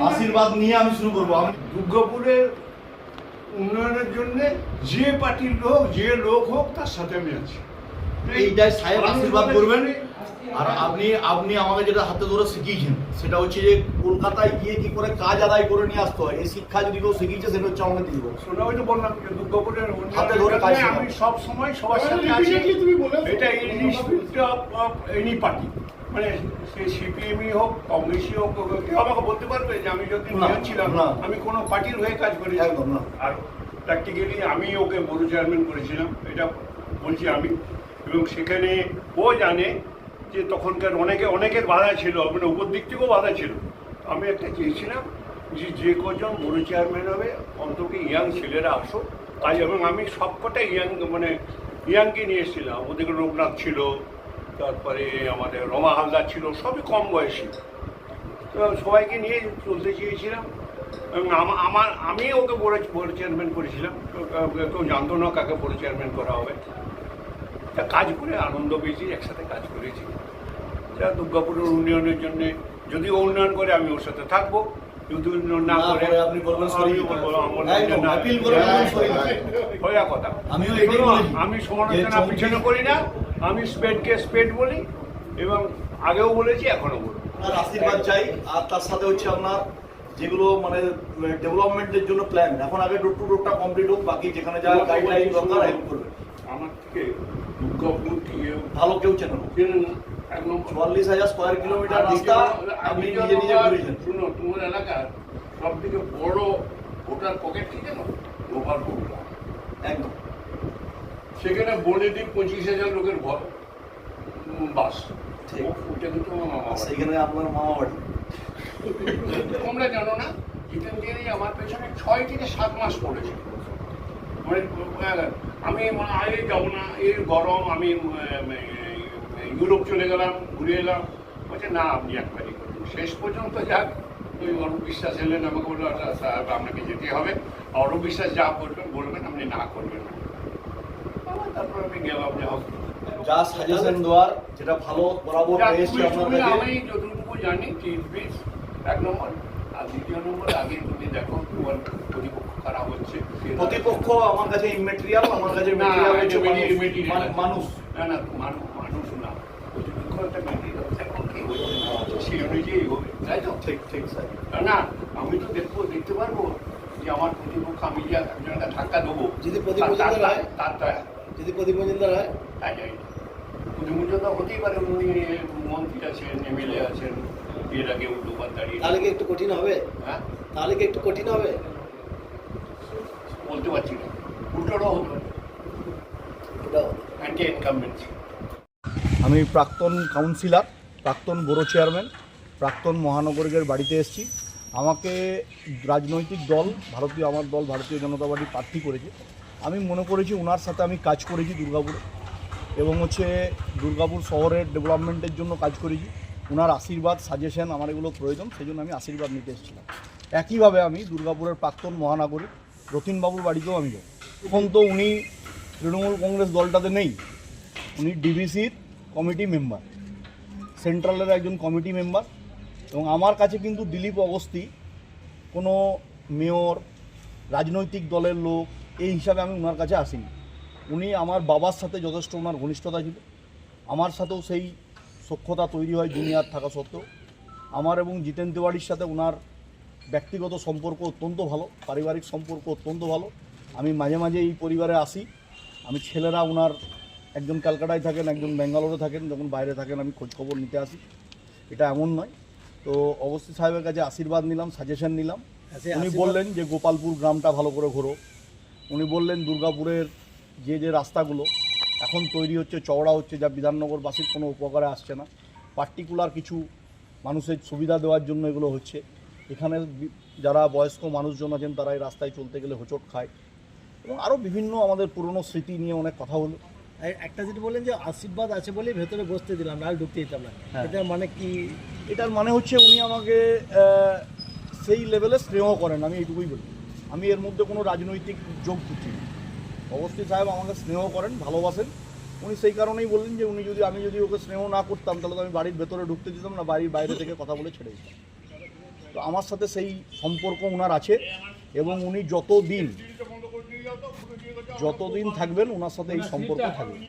আশীর্বাদ নিয়ে আমি শুরু করবো। আমি দুর্গাপুরের উন্নয়নের জন্য যে পার্টির লোক যে লোক হোক তার সাথে আমি আছি। এইটাই সাহেব আশীর্বাদ করবেন। আর আপনি আমাকে যেটা হাতে ধরে শিখিয়েছেন সেটা হচ্ছে যে কলকাতায় গিয়ে কি করে কাজ আদায় করে নিয়ে আসতে হয়, এই শিক্ষা যদি কেউ শিখিয়েছে সেটা হচ্ছে আমাকে দিব। শোনা হয়তো বললাম যে দুর্গাপুরের হাতে ধরে কাজ আমি সব সময় সবার সাথে আছি। এটা ইনস্পিরিট অফ এনি পার্টি, মানে সেই সিপিএমই হোক কংগ্রেসই হোক, কেউ আমাকে বলতে পারবে যে আমি যদি ছিলাম আমি কোনো পার্টির হয়ে কাজ করি। একদম না। আর প্র্যাকটিক্যালি আমি ওকে বড় চেয়ারম্যান করেছিলাম, এটা বলছি আমি। এবং সেখানে ও জানে যে তখনকার অনেকের বাধা ছিল, মানে উপর দিক থেকেও বাধা ছিল। আমি একটা চেয়েছিলাম যে কজন বড় চেয়ারম্যান হবে অন্তত ইয়াং ছেলেরা আসো কাজ। এবং আমি সবকটা ইয়াংকে নিয়ে এসেছিলাম। ওদিকে লোকনাথ ছিল, তারপরে আমাদের রমা হালদার ছিল, সবই কম বয়সী। তো সবাইকে নিয়ে চলতে চেয়েছিলাম। এবং আমি ওকে বড় চেয়ারম্যান করেছিলাম। কেউ জানতো না কাকে বড় চেয়ারম্যান করা হবে। তা কাজ করে আনন্দ পেয়েছি, একসাথে কাজ করেছি। যা দুর্গাপুরের উন্নয়নের জন্য যদি ও উন্নয়ন করে আমি ওর সাথে থাকবো, যদি উন্নয়ন না করে আপনি বলবেন কথা। আমি সমালোচনা পিছনে করি না, আমি স্পেডকে স্পেড বলি এবং আগেও বলেছি এখনো বলবো। আশীর্বাদ চাই। আর তার সাথে হচ্ছে আপনার যেগুলো মানে ডেভেলপমেন্টের জন্য প্ল্যান, এখন আগে ডোর টু ডোরটা কমপ্লিট হোক, বাকি যেখানে যা গাইডলাইন দরকার হেল্প করবে। আমার থেকে দুর্গাপুর ভালো কেউ চেনেন না। একদম 44,000 স্কোয়ার কিলোমিটার রাস্তা আপনি নিজে করেছেন। শুনো, তোমার এলাকার সব থেকে বড় ভোটার পকেট কি জানো? গোপালপুর। একদম সেখানে বলে দিই 25,000 লোকের বাস। ওটা কিন্তু সেখানে আপনার মামা বাড়ি। তোমরা জানো না, জিতেন দিয়ে আমার পেছনে 6 থেকে 7 মাস পড়েছে। মানে আমি আগে যাবো না, এর গরম, আমি ইউরোপ চলে গেলাম, ঘুরে এলাম। বলছে না আপনি একবারই করুন। শেষ পর্যন্ত যাক, ওই অরূপ বিশ্বাস এলেন, আমাকে বললো স্যার আপনাকে যেতে হবে, অরূপ বিশ্বাস যা বলবেন আপনি না করবেন না। তারপর আমি গেলাম। যা সাজেশন দেওয়ার যেটা ভালো বরাবর পেয়েছি আপনাদের। আমি যতটুকু জানি 30 1 নম্বর, আর 2 নম্বর আগে তুমি দেখো তোমার প্রতিপক্ষ খারাপ হচ্ছে। প্রতিপক্ষ আমার কাছে ইমেটেরিয়াল, আমার কাছে মানুষ। না না, মানুষ না, প্রতিপক্ষ একটা মেটেরিয়াল। এখন কি হচ্ছে সেই অনুযায়ী হবে, তাই তো? ঠিক ঠিক স্যার। না আমি তো দেখতে পারবো যে আমার প্রতিপক্ষ আমি যে একজনকে ধাক্কা দেবো, যদি প্রতিপক্ষিতার হয়, যদি প্রতিপক্ষিতার হয় তাই যাই না। প্রতিপক্ষতা হতেই পারে, উনি মন্ত্রী আছেন, এমএলএ আছেন, এর আগে দুবার দাঁড়িয়ে। তাহলে কি একটু কঠিন হবে? হ্যাঁ, তাহলে কি একটু কঠিন হবে? বলতে পারছি না, উল্টোটাও হতে পারে। Anti incumbency. আমি প্রাক্তন কাউন্সিলর, প্রাক্তন বড় চেয়ারম্যান, প্রাক্তন মহানগরের বাড়িতে এসেছি। আমাকে রাজনৈতিক দল আমার দল ভারতীয় জনতা পার্টি প্রার্থী করেছে। আমি মনে করেছি ওনার সাথে আমি কাজ করেছি দুর্গাপুরে, এবং দুর্গাপুর শহরের ডেভেলপমেন্টের জন্য কাজ করেছি। ওনার আশীর্বাদ সাজেশন আমার এগুলো প্রয়োজন, সেই জন্য আমি আশীর্বাদ নিতে এসেছিলাম। একইভাবে আমি দুর্গাপুরের প্রাক্তন মহানগরী রতিনবাবুর বাড়িতেও আমি যাই। এখন তো উনি তৃণমূল কংগ্রেস দলটাতে নেই, উনি ডিভিসির কমিটি মেম্বার, সেন্ট্রালের একজন কমিটি মেম্বার। এবং আমার কাছে কিন্তু দিলীপ অগস্তি কোনো মেয়র, রাজনৈতিক দলের লোক এই হিসাবে আমি ওনার কাছে আসিনি। উনি আমার বাবার সাথে যথেষ্ট ওনার ঘনিষ্ঠতা ছিল, আমার সাথেও সেই সখ্যতা তৈরি হয় জুনিয়র থাকা সত্ত্বেও। আমার এবং জিতেন তিওয়ারির সাথে ওনার ব্যক্তিগত সম্পর্ক অত্যন্ত ভালো, পারিবারিক সম্পর্ক অত্যন্ত ভালো। আমি মাঝে মাঝে এই পরিবারে আসি। আমি ছেলেরা ওনার একজন ক্যালকাটায় থাকেন, একজন ব্যাঙ্গালোরে থাকেন, যখন বাইরে থাকেন আমি খোঁজখবর নিতে আসি। এটা এমন নয়। তো অগস্তি সাহেবের কাছে আশীর্বাদ নিলাম, সাজেশন নিলাম। উনি বললেন যে গোপালপুর গ্রামটা ভালো করে ঘোরো। উনি বললেন দুর্গাপুরের যে রাস্তাগুলো এখন তৈরি হচ্ছে, চওড়া হচ্ছে, যা বিধাননগরবাসীর কোনো উপকারে আসছে না, পার্টিকুলার কিছু মানুষের সুবিধা দেওয়ার জন্য এগুলো হচ্ছে। এখানে যারা বয়স্ক মানুষজন আছেন তারা এই রাস্তায় চলতে গেলে হোঁচট খায়, এবং আরও বিভিন্ন আমাদের পুরনো স্মৃতি নিয়ে অনেক কথা হলো। একটা যেটা বললেন যে আশীর্বাদ আছে বলে ভেতরে বসতে দিলাম, নাহলে ঢুকতে দিতাম না, এটার মানে কি? এটার মানে হচ্ছে উনি আমাকে সেই লেভেলে স্নেহ করেন, আমি এইটুকুই বলি। আমি এর মধ্যে কোনো রাজনৈতিক যোগ খুঁজি না। অবস্থি সাহেব আমাকে স্নেহ করেন, ভালোবাসেন। উনি সেই কারণেই বললেন যে উনি যদি আমি যদি ওকে স্নেহ না করতাম তাহলে তো আমি বাড়ির ভেতরে ঢুকতে দিতাম না, বাড়ির বাইরে থেকে কথা বলে ছেড়ে দিতাম। তো আমার সাথে সেই সম্পর্ক ওনার আছে এবং উনি যতদিন থাকবেন ওনার সাথে এই সম্পর্ক থাকবে।